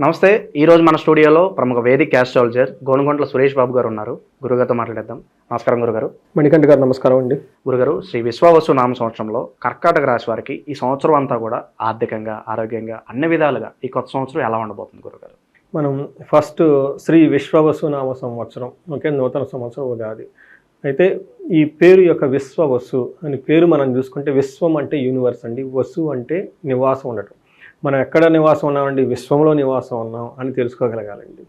నమస్తే. ఈరోజు మన స్టూడియోలో ప్రముఖ వేదిక్ ఆస్ట్రాలజర్ గోనుగొంట్ల సురేష్ బాబు గారు ఉన్నారు. గురుగారితో మాట్లాడేద్దాం. నమస్కారం గురుగారు. మణికంఠ గారు నమస్కారం అండి. గురుగారు, శ్రీ విశ్వావసు నామ సంవత్సరంలో కర్కాటక రాశి వారికి ఈ సంవత్సరం అంతా కూడా ఆర్థికంగా, ఆరోగ్యంగా అన్ని విధాలుగా ఈ కొత్త సంవత్సరం ఎలా ఉండబోతుంది గురుగారు? మనం ఫస్ట్ శ్రీ విశ్వావసు నామ సంవత్సరం, ఓకే, నూతన సంవత్సరం ఉగాది. అయితే ఈ పేరు యొక్క విశ్వవసు అని పేరు మనం చూసుకుంటే, విశ్వం అంటే యూనివర్స్ అండి, వసు అంటే నివాసం ఉండటం. మనం ఎక్కడ నివాసం ఉన్నామండి? విశ్వంలో నివాసం ఉన్నాం అని తెలుసుకోగలగాలండి.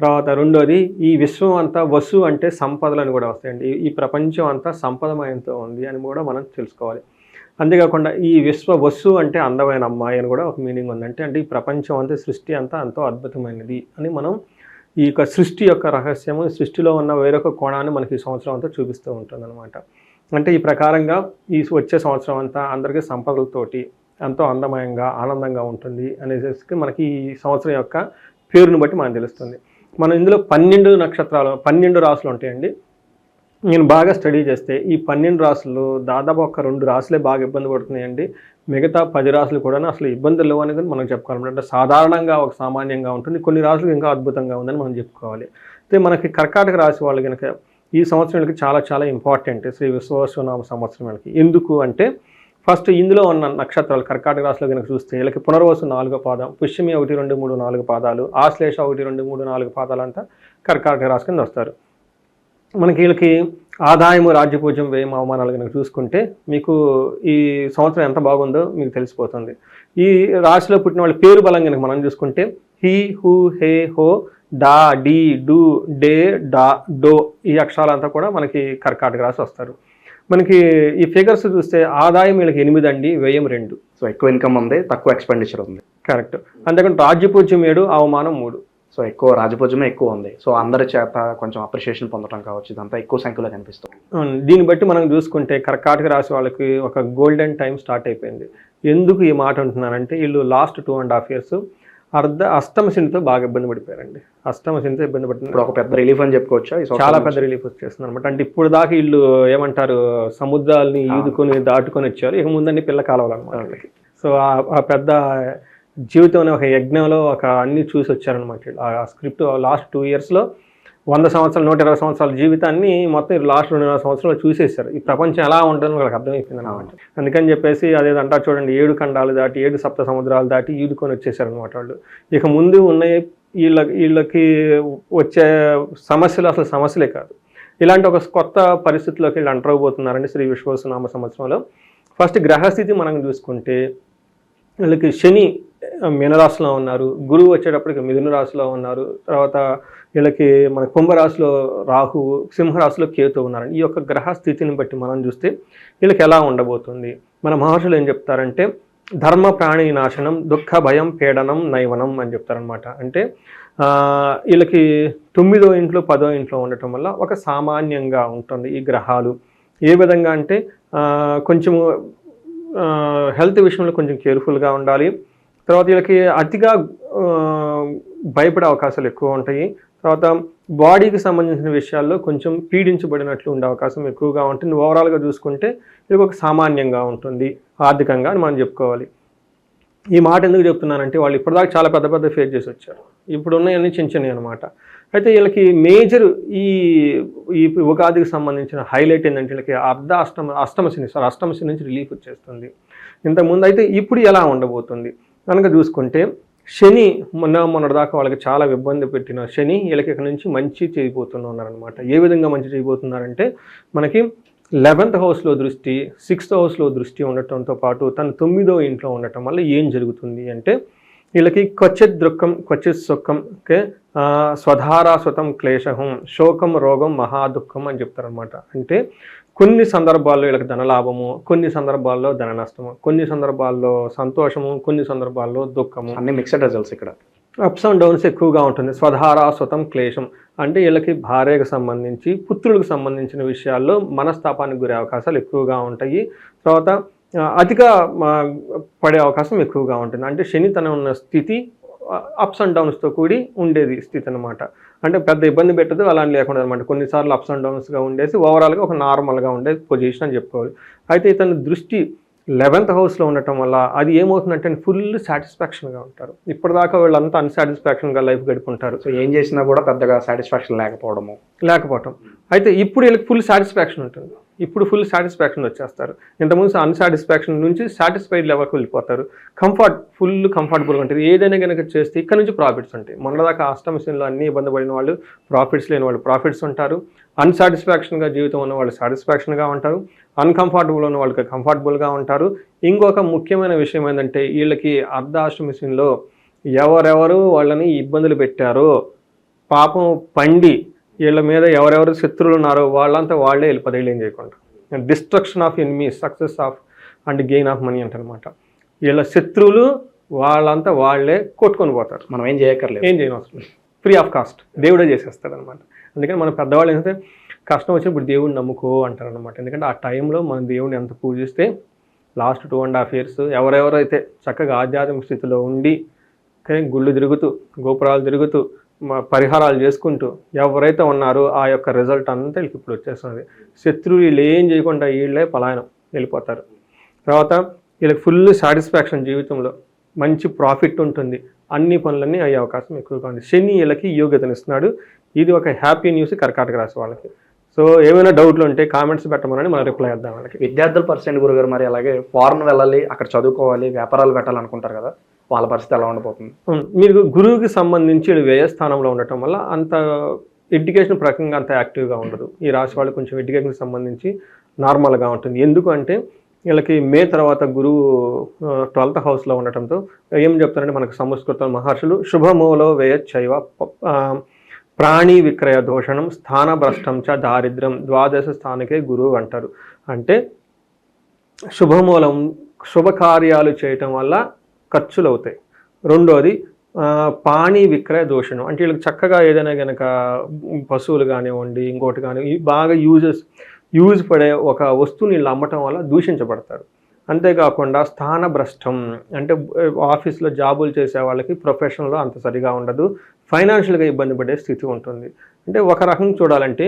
తర్వాత రెండోది, ఈ విశ్వం అంతా వసు అంటే సంపదలు అని కూడా వస్తాయండి. ఈ ప్రపంచం అంతా సంపదమయంతో ఉంది అని కూడా మనం తెలుసుకోవాలి. అంతేకాకుండా ఈ విశ్వ వసు అంటే అందమైన అమ్మాయి అని కూడా ఒక మీనింగ్ ఉందంటే, అంటే ఈ ప్రపంచం అంతా, సృష్టి అంతా ఎంతో అద్భుతమైనది అని మనం ఈ యొక్క సృష్టి యొక్క రహస్యము, సృష్టిలో ఉన్న వేరొక కోణాన్ని మనకి ఈ సంవత్సరం అంతా చూపిస్తూ ఉంటుంది అనమాట. అంటే ఈ ప్రకారంగా ఈ వచ్చే సంవత్సరం అంతా అందరికీ సంపదలతోటి ఎంతో అందమయంగా, ఆనందంగా ఉంటుంది అనేసి మనకి ఈ సంవత్సరం యొక్క పేరుని బట్టి మనకు తెలుస్తుంది. మనం ఇందులో 12 నక్షత్రాలు, 12 రాసులు ఉంటాయండి. నేను బాగా స్టడీ చేస్తే ఈ 12 రాసులు దాదాపు ఒక 2 రాసులే బాగా ఇబ్బంది పడుతున్నాయండి. మిగతా 10 రాసులు కూడా అసలు ఇబ్బందులు లేవు అనేది మనం చెప్పుకోవాలి. అంటే సాధారణంగా ఒక సామాన్యంగా ఉంటుంది, కొన్ని రాసులు ఇంకా అద్భుతంగా ఉందని మనం చెప్పుకోవాలి. అయితే మనకి కర్కాటక రాశి వాళ్ళు కనుక ఈ సంవత్సరానికి చాలా చాలా ఇంపార్టెంట్ శ్రీ విశ్వావసునామ సంవత్సరం వాళ్ళకి. ఎందుకు అంటే, ఫస్ట్ ఇందులో ఉన్న నక్షత్రాలు కర్కాటక రాశిలో కనుక చూస్తే, వీళ్ళకి పునర్వసు 4వ పాదం, పుష్యమి 1, 2, 3, 4 పాదాలు, ఆశ్లేష 1, 2, 3, 4 పాదాలు అంతా కర్కాటక రాశి కింద వస్తారు. మనకి వీళ్ళకి ఆదాయము, రాజ్యపూజ్యం, వ్యయం, అవమానాలు కనుక చూసుకుంటే మీకు ఈ సంవత్సరం ఎంత బాగుందో మీకు తెలిసిపోతుంది. ఈ రాశిలో పుట్టిన వాళ్ళ పేరు బలం కనుక మనం చూసుకుంటే, హీ, హూ, హే, హో, డా, డి, డు, డే, డా, డో, ఈ అక్షరాలంతా కూడా మనకి కర్కాటక రాశి వస్తారు. మనకి ఈ ఫిగర్స్ చూస్తే ఆదాయం వీళ్ళకి 8 అండి, వ్యయం 2. సో ఎక్కువ ఇన్కమ్ ఉంది, తక్కువ ఎక్స్పెండిచర్ ఉంది. కరెక్ట్. అంతేకాని రాజ్యపూజ్యం 7, అవమానం 3. సో ఎక్కువ రాజపూజ్యమే ఎక్కువ ఉంది. సో అందరి చేత కొంచెం అప్రిషియేషన్ పొందడం కావచ్చు, ఇదంతా ఎక్కువ సంఖ్యలో కనిపిస్తుంది. దీన్ని బట్టి మనం చూసుకుంటే కర్కాటక రాశి వాళ్ళకి ఒక గోల్డెన్ టైం స్టార్ట్ అయిపోయింది. ఎందుకు ఈ మాట అంటున్నానంటే, వీళ్ళు లాస్ట్ 2.5 years అష్టమ శనితో బాగా ఇబ్బంది పడిపోయారండి. అష్టమ శనితో ఇబ్బంది పడుతుంది. ఇప్పుడు ఒక పెద్ద రిలీఫ్ అని చెప్పుకోవచ్చా? చాలా పెద్ద రిలీఫ్ వచ్చేస్తుంది అనమాట. అంటే ఇప్పుడు దాకా వీళ్ళు ఏమంటారు, సముద్రాలని ఈదుకొని దాటుకొని వచ్చారు. ఇక ముందండి పిల్ల కాలవాలన్నమాట వాళ్ళకి. సో ఆ పెద్ద జీవితం ఒక యజ్ఞంలో ఒక అన్ని చూసి వచ్చారనమాట. ఆ స్క్రిప్ట్ లాస్ట్ 2 yearsలో 100 సంవత్సరాలు, 120 సంవత్సరాల జీవితాన్ని మొత్తం లాస్ట్ 2.5 సంవత్సరాలు చూసేశారు. ఈ ప్రపంచం ఎలా ఉంటుందని వాళ్ళకి అర్థమైపోయింది అనమాట. అందుకని చెప్పేసి అదేదంటా చూడండి, 7 ఖండాలు దాటి, 7 సప్త సముద్రాలు దాటి ఈదుకొని వచ్చేసారు అనమాట వాళ్ళు. ఇక ముందు ఉన్న వీళ్ళకి వచ్చే సమస్యలు అసలు సమస్యలే కాదు. ఇలాంటి ఒక కొత్త పరిస్థితిలోకి వీళ్ళు ఎంటర్ అవబోతున్నారండి శ్రీ విశ్వావసునామ సంవత్సరంలో. ఫస్ట్ గ్రహస్థితి మనం చూసుకుంటే, వీళ్ళకి శని మీనరాశిలో ఉన్నారు, గురువు వచ్చేటప్పటికి మిథున రాశిలో ఉన్నారు, తర్వాత వీళ్ళకి మన కుంభరాశిలో రాహువు, సింహరాశిలో కేతు ఉన్నారండి. ఈ యొక్క గ్రహ స్థితిని బట్టి మనం చూస్తే వీళ్ళకి ఎలా ఉండబోతుంది, మన మహర్షులు ఏం చెప్తారంటే, ధర్మ ప్రాణి నాశనం, దుఃఖ భయం పీడనం నైవనం అని చెప్తారనమాట. అంటే వీళ్ళకి 9వ ఇంట్లో 10వ ఇంట్లో ఉండటం వల్ల ఒక సామాన్యంగా ఉంటుంది ఈ గ్రహాలు. ఏ విధంగా అంటే కొంచెము హెల్త్ విషయంలో కొంచెం కేర్ఫుల్గా ఉండాలి. తర్వాత వీళ్ళకి అతిగా భయపడే అవకాశాలు ఎక్కువ ఉంటాయి. తర్వాత బాడీకి సంబంధించిన విషయాల్లో కొంచెం పీడించబడినట్లు ఉండే అవకాశం ఎక్కువగా ఉంటుంది. ఓవరాల్గా చూసుకుంటే ఇది ఒక సామాన్యంగా ఉంటుంది ఆర్థికంగా అని మనం చెప్పుకోవాలి. ఈ మాట ఎందుకు చెప్తున్నానంటే, వాళ్ళు ఇప్పటిదాకా చాలా పెద్ద పెద్ద ఫేస్ చేసి వచ్చారు. ఇప్పుడు ఉన్నాయన్నీ చిన్న చిన్నవి అనమాట. అయితే వీళ్ళకి మేజర్ ఈ ఉగాదికి సంబంధించిన హైలైట్ ఏంటంటే, వీళ్ళకి అష్టమ శని నుంచి రిలీఫ్ వచ్చేస్తుంది. ఇంతకుముందు అయితే ఇప్పుడు ఎలా ఉండబోతుంది కనుక చూసుకుంటే, శని మొన్నటిదాకా వాళ్ళకి చాలా ఇబ్బంది పెట్టిన శని వీళ్ళకి ఇక్కడ నుంచి మంచి చేయబోతున్నారనమాట. ఏ విధంగా మంచి చేయబోతున్నారంటే, మనకి 11th హౌస్లో దృష్టి, 6th హౌస్లో దృష్టి ఉండటంతో పాటు తన 9వ ఇంట్లో ఉండటం వల్ల ఏం జరుగుతుంది అంటే, వీళ్ళకి క్వచిత్ దుఃఖం క్వచిత్ సుఖం, ఓకే, స్వధారాస్వతం క్లేశం, శోకం రోగం మహాదుఃఖం అని చెప్తారనమాట. అంటే కొన్ని సందర్భాల్లో వీళ్ళకి ధనలాభము, కొన్ని సందర్భాల్లో ధన నష్టము, కొన్ని సందర్భాల్లో సంతోషము, కొన్ని సందర్భాల్లో దుఃఖము, అన్ని మిక్స్డ్ రిజల్ట్స్. ఇక్కడ అప్స్ అండ్ డౌన్స్ ఎక్కువగా ఉంటుంది. స్వధారాస్వతం క్లేశం అంటే వీళ్ళకి భార్యకు సంబంధించి, పుత్రులకు సంబంధించిన విషయాల్లో మనస్తాపానికి గురే అవకాశాలు ఎక్కువగా ఉంటాయి. తర్వాత అతిగా పడే అవకాశం ఎక్కువగా ఉంటుంది. అంటే శని తన ఉన్న స్థితి అప్స్ అండ్ డౌన్స్తో కూడి ఉండేది స్థితి అనమాట. అంటే పెద్ద ఇబ్బంది పెట్టదు అలా లేకుండా అనమాట. కొన్నిసార్లు అప్స్ అండ్ డౌన్స్గా ఉండేసి ఓవరాల్గా ఒక నార్మల్గా ఉండే పొజిషన్ అని చెప్పుకోవాలి. అయితే ఇతని దృష్టి 11th హౌస్లో ఉండటం వల్ల అది ఏమవుతుందంటే ఫుల్ సాటిస్ఫాక్షన్గా ఉంటారు. ఇప్పటిదాకా వీళ్ళంతా అన్సాటిస్ఫాక్షన్గా లైఫ్ గడుపుకుంటారు. సో ఏం చేసినా కూడా పెద్దగా సాటిస్ఫాక్షన్ లేకపోవటం. అయితే ఇప్పుడు వీళ్ళకి ఫుల్ సాటిస్ఫాక్షన్ ఉంటుంది. ఇప్పుడు ఫుల్ సాటిస్ఫాక్షన్ వచ్చేస్తారు. ఇంతకుముందు అన్సాటిస్ఫాక్షన్ నుంచి సాటిస్ఫైడ్ లెవెల్కి వెళ్ళిపోతారు. ఫుల్ కంఫర్టబుల్గా ఉంటుంది. ఏదైనా కనుక చేస్తే ఇక్కడ నుంచి ప్రాఫిట్స్ ఉంటాయి. మొన్నదాకా అష్టమశనిలో అన్ని ఇబ్బంది పడిన వాళ్ళు, ప్రాఫిట్స్ లేని వాళ్ళు ప్రాఫిట్స్ ఉంటారు. అన్సాటిస్ఫాక్షన్గా జీవితం ఉన్న వాళ్ళు సాటిస్ఫాక్షన్గా ఉంటారు. అన్కంఫర్టబుల్ ఉన్న వాళ్ళకి కంఫర్టబుల్గా ఉంటారు. ఇంకొక ముఖ్యమైన విషయం ఏంటంటే వీళ్ళకి అర్ధాష్టమశనిలో ఎవరెవరు వాళ్ళని ఇబ్బందులు పెట్టారో, పాపం పండి వీళ్ళ మీద ఎవరెవరు శత్రువులు ఉన్నారో వాళ్ళంతా వాళ్ళే వెళ్ళి 10 ఏళ్ళు ఏం చేయకుండా. Destruction of enemy, success of and gain of money అంటనమాట. వీళ్ళ శత్రువులు వాళ్ళంతా వాళ్ళే కొట్టుకొని పోతారు. మనం ఏం చేయక్కర్లేదు, ఏం చేయనవసరం లేదు. ఫ్రీ ఆఫ్ కాస్ట్ దేవుడే చేసేస్తాడు అనమాట. అందుకని మన పెద్దవాళ్ళు ఏంటంటే కష్టం వచ్చినప్పుడు దేవుడిని నమ్ముకో అంటారనమాట. ఎందుకంటే ఆ టైంలో మనం దేవుడిని ఎంత పూజిస్తే లాస్ట్ 2.5 years ఎవరెవరైతే చక్కగా ఆధ్యాత్మిక స్థితిలో ఉండి గుళ్ళు తిరుగుతూ, గోపురాలు తిరుగుతూ, పరిహారాలు చేసుకుంటూ ఎవరైతే ఉన్నారో ఆ యొక్క రిజల్ట్ అంతా వీళ్ళకి ఇప్పుడు వచ్చేస్తుంది. శత్రువులు వీళ్ళు ఏం చేయకుండా వీళ్ళే పలాయనం వెళ్ళిపోతారు. తర్వాత వీళ్ళకి ఫుల్ సాటిస్ఫాక్షన్, జీవితంలో మంచి ప్రాఫిట్ ఉంటుంది. అన్ని పనులన్నీ అయ్యే అవకాశం ఎక్కువగా ఉంది. శని వీళ్ళకి యోగ్యతనిస్తున్నాడు. ఇది ఒక హ్యాపీ న్యూస్ కర్కాటక రాశి వాళ్ళకి. సో ఏమైనా డౌట్లు ఉంటే కామెంట్స్ పెట్టమని మనం రిప్లై చేద్దాం వాళ్ళకి. విద్యార్థుల పరిస్థితి గురుగారు మరి అలాగే ఫారెన్ వెళ్ళాలి, అక్కడ చదువుకోవాలి, వ్యాపారాలు పెట్టాలనుకుంటారు కదా, వాళ్ళ పరిస్థితి ఎలా ఉండబోతుంది? మీరు గురువుకి సంబంధించి వ్యయస్థానంలో ఉండటం వల్ల అంత ఎడ్యుకేషన్ ప్రకంగా అంత యాక్టివ్గా ఉండదు. ఈ రాశి వాళ్ళు కొంచెం ఎడ్యుకేషన్కి సంబంధించి నార్మల్గా ఉంటుంది. ఎందుకు అంటే వీళ్ళకి మే తర్వాత గురువు 12th హౌస్లో ఉండటంతో ఏం చెప్తారంటే మనకు సంస్కృత మహర్షులు శుభమూలో వ్యయచ్చైవ ప్రాణి విక్రయ దోషణం స్థానభ్రష్టం చ దారిద్ర్యం ద్వాదశ స్థానికే గురువు అంటారు. అంటే శుభమూలం శుభకార్యాలు చేయటం వల్ల ఖర్చులు అవుతాయి. రెండోది పాణి విక్రయ దోషణం అంటే వీళ్ళకి చక్కగా ఏదైనా కనుక పశువులు కానివ్వండి, ఇంకోటి కానీ బాగా యూజ్ పడే ఒక వస్తువుని వీళ్ళు అమ్మటం వల్ల దూషించబడతారు. అంతేకాకుండా స్థానభ్రష్టం అంటే ఆఫీస్లో జాబులు చేసే వాళ్ళకి ప్రొఫెషన్లో అంత సరిగా ఉండదు, ఫైనాన్షియల్గా ఇబ్బంది పడే స్థితి ఉంటుంది. అంటే ఒక రకంగా చూడాలంటే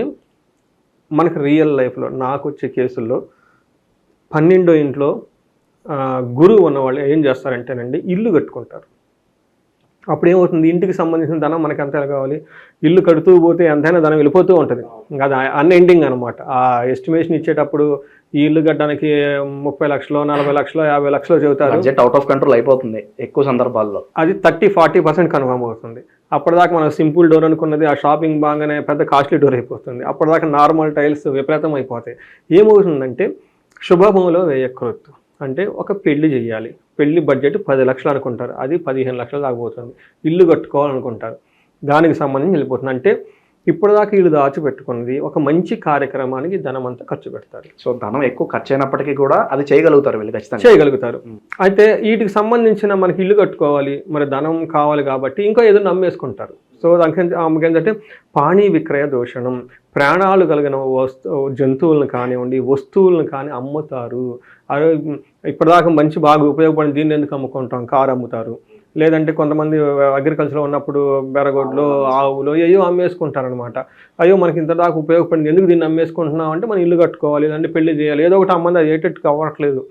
మనకు రియల్ లైఫ్లో నాకు వచ్చే కేసుల్లో 12వ ఇంట్లో గురువు ఉన్నవాళ్ళు ఏం చేస్తారంటేనండి ఇల్లు కట్టుకుంటారు. అప్పుడు ఏమవుతుంది, ఇంటికి సంబంధించిన ధనం మనకి ఎంత కావాలి, ఇల్లు కడుతూ పోతే ఎంతైనా ధనం వెళ్ళిపోతూ ఉంటుంది. ఇంకా అది అన్ఎండింగ్ అనమాట. ఆ ఎస్టిమేషన్ ఇచ్చేటప్పుడు ఈ ఇల్లు కట్టడానికి 30 లక్షలు, 40 లక్షలు, 50 లక్షలు చెబుతారు. బడ్జెట్ అవుట్ ఆఫ్ కంట్రోల్ అయిపోతుంది ఎక్కువ సందర్భాల్లో. అది 30-40% కన్ఫర్మ్ అవుతుంది. అప్పటిదాకా మనం సింపుల్ డోర్ అనుకున్నది ఆ షాపింగ్ బాగానే పెద్ద కాస్ట్లీ డోర్ అయిపోతుంది. అప్పటిదాకా నార్మల్ టైల్స్ విపరీతం అయిపోతాయి. ఏమవుతుందంటే శుభములో వేయకూడదు. అంటే ఒక పెళ్లి చేయాలి, పెళ్లి బడ్జెట్ 10 లక్షలు అనుకుంటారు, అది 15 లక్షలు దాకపోతుంది. ఇల్లు కట్టుకోవాలనుకుంటారు, దానికి సంబంధించి వెళ్ళిపోతుంది. అంటే ఇప్పటిదాకా వీళ్ళు దాచిపెట్టుకున్నది ఒక మంచి కార్యక్రమానికి ధనం అంతా ఖర్చు పెడతారు. సో ధనం ఎక్కువ ఖర్చు అయినప్పటికీ కూడా అది చేయగలుగుతారు, వీళ్ళు ఖచ్చితంగా చేయగలుగుతారు. అయితే వీటికి సంబంధించిన మనకి ఇల్లు కట్టుకోవాలి, మరి ధనం కావాలి కాబట్టి ఇంకా ఏదో నమ్మేసుకుంటారు. సో దానికి ఏంటంటే పాణి విక్రయ దోషణం, ప్రాణాలు కలిగిన జంతువులను కానివ్వండి, వస్తువులను కానీ అమ్ముతారు. అదే ఇప్పటిదాకా మంచి బాగా ఉపయోగపడిన దీన్ని ఎందుకు అమ్ముకుంటాం, కారు అమ్ముతారు. లేదంటే కొంతమంది అగ్రికల్చర్లో ఉన్నప్పుడు బెరగొడ్లు, ఆవులు అయ్యో అమ్మేసుకుంటారనమాట. అయ్యో మనకి ఇంత దాకా ఉపయోగపడింది ఎందుకు దీన్ని అమ్మేసుకుంటున్నాం అంటే మనం ఇల్లు కట్టుకోవాలి, లేదంటే పెళ్లి చేయాలి, ఏదో ఒకటి అమ్మంది అది ఏటట్టు కావట్లేదు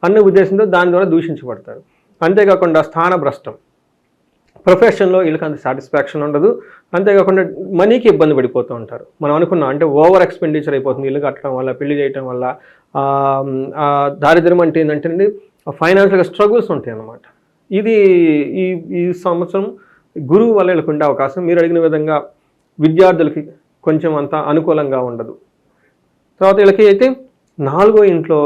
అనే ఉద్దేశంతో దాని ద్వారా దూషించబడతారు. అంతేకాకుండా స్థానభ్రష్టం, ప్రొఫెషన్లో వీళ్ళకి అంత సాటిస్ఫాక్షన్ ఉండదు. అంతేకాకుండా మనీకి ఇబ్బంది పడిపోతూ ఉంటారు. మనం అనుకున్నాం అంటే ఓవర్ ఎక్స్పెండిచర్ అయిపోతుంది ఇల్లు కట్టడం వల్ల, పెళ్లి చేయటం వల్ల. దారిద్ర్యం అంటే ఏంటంటే ఫైనాన్షియల్గా స్ట్రగుల్స్ ఉంటాయి అన్నమాట. ఇది ఈ సంవత్సరం గురువు వల్ల వీళ్ళకి ఉండే అవకాశం మీరు అడిగిన విధంగా విద్యార్థులకి కొంచెం అంత అనుకూలంగా ఉండదు. తర్వాత వీళ్ళకి అయితే 4వ ఇంట్లో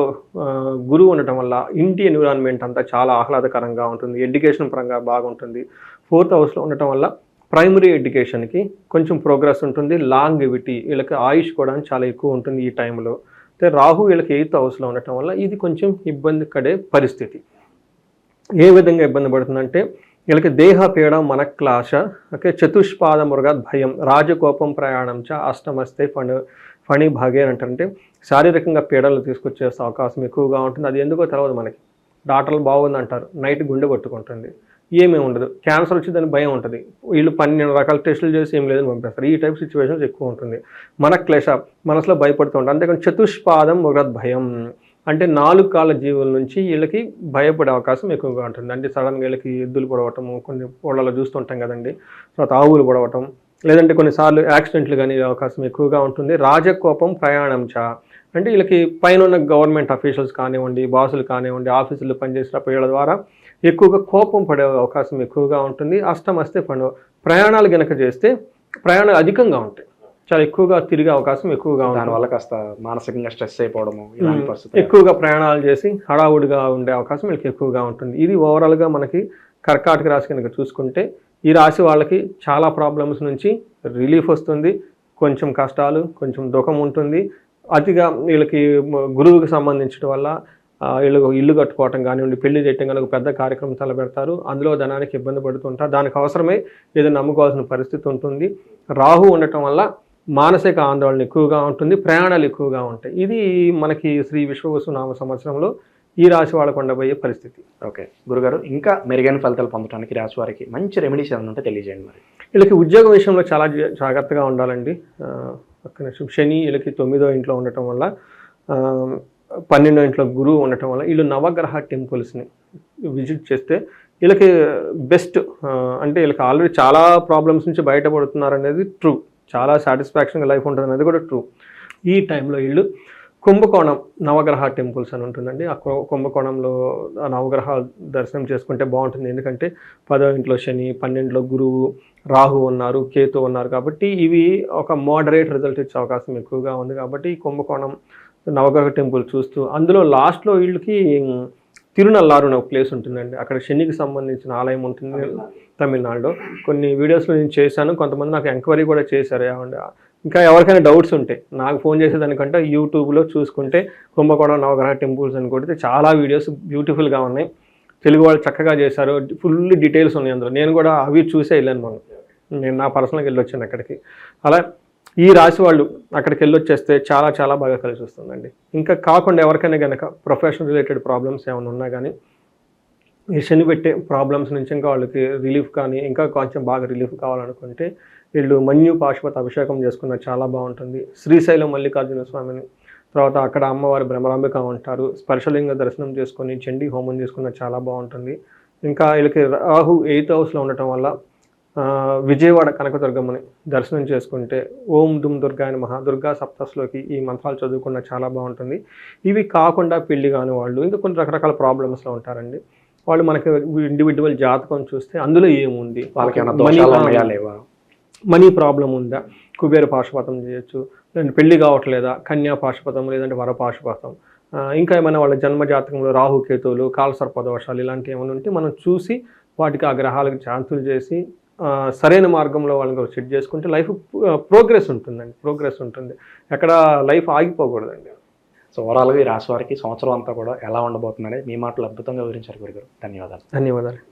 గురువు ఉండటం వల్ల ఇంటి ఎన్విరాన్మెంట్ అంతా చాలా ఆహ్లాదకరంగా ఉంటుంది, ఎడ్యుకేషన్ పరంగా బాగుంటుంది. 4th హౌస్లో ఉండటం వల్ల ప్రైమరీ ఎడ్యుకేషన్కి కొంచెం ప్రోగ్రెస్ ఉంటుంది. లాంగివిటీ, వీళ్ళకి ఆయుష్ కూడా చాలా ఎక్కువ ఉంటుంది ఈ టైంలో. అయితే రాహు వీళ్ళకి 8th హౌస్లో ఉండటం వల్ల ఇది కొంచెం ఇబ్బంది పడే పరిస్థితి. ఏ విధంగా ఇబ్బంది పడుతుందంటే వీళ్ళకి దేహపీడ, మనక్లాశ, ఓకే, చతుష్పాద మృగాత్ భయం, రాజకోపం ప్రయాణం చ అష్టమస్తే ఫణి భాగే అని అంటారంటే శారీరకంగా పీడలు తీసుకొచ్చే అవకాశం ఎక్కువగా ఉంటుంది. అది ఎందుకో తెలియదు మనకి. డాక్టర్లు బాగుంది అంటారు, నైట్ గుండె కొట్టుకుంటుంది, ఏమీ ఉండదు. క్యాన్సర్ వచ్చేదని భయం ఉంటుంది, వీళ్ళు 12 రకాల టెస్టులు చేసి ఏం లేదని పంపిస్తారు. ఈ టైప్ సిచ్యువేషన్స్ ఎక్కువ ఉంటుంది. మనక్లేశ, మనసులో భయపడుతూ ఉంటారు. అంతేకాని చతుష్పాదం మృగత్ భయం, అంటే 4 కాళ్ళ జీవుల నుంచి వీళ్ళకి భయపడే అవకాశం ఎక్కువగా ఉంటుంది. అంటే సడన్గా వీళ్ళకి ఎద్దులు పొడవటము, కొన్ని ఊళ్ళలో చూస్తుంటాం కదండి, తర్వాత ఆవులు పొడవటం, లేదంటే కొన్నిసార్లు యాక్సిడెంట్లు కానీ అవకాశం ఎక్కువగా ఉంటుంది. రాజకోపం ప్రయాణం అంటే వీళ్ళకి పైన ఉన్న గవర్నమెంట్ అఫీషియల్స్ కానివ్వండి, బాసులు కానివ్వండి, ఆఫీసులు పనిచేసినప్పుడు వీళ్ళ ద్వారా ఎక్కువగా కోపం పడే అవకాశం ఎక్కువగా ఉంటుంది. అష్టమస్తే ప్రయాణాలు గనక చేస్తే ప్రయాణాలు అధికంగా ఉంటాయి, చాలా ఎక్కువగా తిరిగే అవకాశం ఎక్కువగా ఉంటుంది. దానివల్ల కాస్త మానసికంగా స్ట్రెస్ అయిపోవడము ఇలాంటి పరిస్థితి, ఎక్కువగా ప్రయాణాలు చేసి హడావుడిగా ఉండే అవకాశం వీళ్ళకి ఎక్కువగా ఉంటుంది. ఇది ఓవరాల్గా మనకి కర్కాటక రాశి కనుక చూసుకుంటే ఈ రాశి వాళ్ళకి చాలా ప్రాబ్లమ్స్ నుంచి రిలీఫ్ వస్తుంది, కొంచెం కష్టాలు, కొంచెం దుఃఖం ఉంటుంది. అతిగా వీళ్ళకి గురువుకి సంబంధించడం వల్ల వీళ్ళు ఇల్లు కట్టుకోవటం కానివ్వండి, పెళ్లి చేయటం కానీ ఒక పెద్ద కార్యక్రమం తలపెడతారు, అందులో ధనానికి ఇబ్బంది పడుతుంటారు, దానికి అవసరమై ఏదైనా నమ్ముకోవాల్సిన పరిస్థితి ఉంటుంది. రాహు ఉండటం వల్ల మానసిక ఆందోళన ఎక్కువగా ఉంటుంది, ప్రయాణాలు ఎక్కువగా ఉంటాయి. ఇది మనకి శ్రీ విశ్వవసునామ సంవత్సరంలో ఈ రాశి వాళ్ళకు ఉండబోయే పరిస్థితి. ఓకే గురుగారు, ఇంకా మెరుగైన ఫలితాలు పొందడానికి రాశి వారికి మంచి రెమెడీస్ ఏమైనా ఉంటే తెలియజేయండి. మరి వీళ్ళకి ఉద్యోగం విషయంలో చాలా జాగ్రత్తగా ఉండాలండి. ఒక్క నిమిషం. శని వీళ్ళకి 9వ ఇంట్లో ఉండటం వల్ల, 12వ ఇంట్లో గురువు ఉండటం వల్ల వీళ్ళు నవగ్రహ టెంపుల్స్ని విజిట్ చేస్తే వీళ్ళకి బెస్ట్. అంటే వీళ్ళకి ఆల్రెడీ చాలా ప్రాబ్లమ్స్ నుంచి బయటపడుతున్నారు అనేది ట్రూ, చాలా సాటిస్ఫాక్షన్గా లైఫ్ ఉంటుంది అనేది కూడా ట్రూ. ఈ టైంలో వీళ్ళు కుంభకోణం నవగ్రహ టెంపుల్స్ అని ఉంటుందండి, ఆ కుంభకోణంలో నవగ్రహాల దర్శనం చేసుకుంటే బాగుంటుంది. ఎందుకంటే 10వ ఇంట్లో శని, 12లో గురువు, రాహు ఉన్నారు, కేతు ఉన్నారు, కాబట్టి ఇవి ఒక మోడరేట్ రిజల్ట్ ఇచ్చే అవకాశం ఎక్కువగా ఉంది. కాబట్టి కుంభకోణం నవగ్రహ టెంపుల్ చూస్తూ, అందులో లాస్ట్లో వీళ్ళకి తిరునల్లారు అనే ఒక ప్లేస్ ఉంటుందండి, అక్కడ శనికి సంబంధించిన ఆలయం ఉంటుంది తమిళనాడులో. కొన్ని వీడియోస్లో నేను చేశాను, కొంతమంది నాకు ఎంక్వైరీ కూడా చేశారు. ఇంకా ఎవరికైనా డౌట్స్ ఉంటే నాకు ఫోన్ చేసేదానికంటే యూట్యూబ్లో చూసుకుంటే కుంభకోణం నవగ్రహ టెంపుల్స్ అని కొడితే చాలా వీడియోస్ బ్యూటిఫుల్గా ఉన్నాయి, తెలుగు వాళ్ళు చక్కగా చేశారు, ఫుల్ డీటెయిల్స్ ఉన్నాయి అందులో. నేను కూడా అవి చూసే వెళ్ళాను, నేను నా పర్సనల్గా వెళ్ళొచ్చాను అక్కడికి. అలా ఈ రాశి వాళ్ళు అక్కడికి వెళ్ళొచ్చేస్తే చాలా చాలా బాగా కలిసి వస్తుందండి. ఇంకా కాకుండా ఎవరికైనా కనుక ప్రొఫెషనల్ రిలేటెడ్ ప్రాబ్లమ్స్ ఏమైనా ఉన్నా కానీ, ఈ శని పెట్టే ప్రాబ్లమ్స్ నుంచి ఇంకా వాళ్ళకి రిలీఫ్ కానీ ఇంకా కొంచెం బాగా రిలీఫ్ కావాలనుకుంటే వీళ్ళు మన్యు పాశుపత అభిషేకం చేసుకున్న చాలా బాగుంటుంది. శ్రీశైలం మల్లికార్జున స్వామిని, తర్వాత అక్కడ అమ్మవారి భ్రమరాంబిక ఉంటారు, స్పర్శలింగ దర్శనం చేసుకొని చండీ హోమం చేసుకున్న చాలా బాగుంటుంది. ఇంకా వీళ్ళకి రాహు 8th హౌస్లో ఉండటం వల్ల విజయవాడ కనకదుర్గమ్మని దర్శనం చేసుకుంటే ఓం దుమ్ దుర్గాయన మహాదుర్గా సప్తస్లోకి ఈ మంత్రాలు చదువుకున్న చాలా బాగుంటుంది. ఇవి కాకుండా పెళ్లి కాని వాళ్ళు ఇంకా కొన్ని రకరకాల ప్రాబ్లమ్స్లో ఉంటారండి, వాళ్ళు మనకి ఇండివిజువల్ జాతకం చూస్తే అందులో ఏముంది, వాళ్ళకి మనీ ప్రాబ్లం ఉందా, కుబేర పాశుపతం చేయొచ్చు, లేదంటే పెళ్లి కావట్లేదా, కన్యా పాశుపతం, లేదంటే వర పాశుపతం, ఇంకా ఏమైనా వాళ్ళ జన్మ జాతకంలో రాహుకేతువులు, కాలసర్పదోషాలు ఇలాంటివి ఏమైనా ఉంటే మనం చూసి వాటికి ఆ గ్రహాలకు శాంతులు చేసి సరైన మార్గంలో వాళ్ళని సెట్ చేసుకుంటే లైఫ్ ప్రోగ్రెస్ ఉంటుందండి, ప్రోగ్రెస్ ఉంటుంది, ఎక్కడ లైఫ్ ఆగిపోకూడదండి. సో ఓవరాల్గా ఈ రాశి వారికి సంవత్సరం అంతా కూడా ఎలా ఉండబోతుందనేది మీ మాటలు అద్భుతంగా వివరించారు గురుగారు. ధన్యవాదాలు. ధన్యవాదాలు.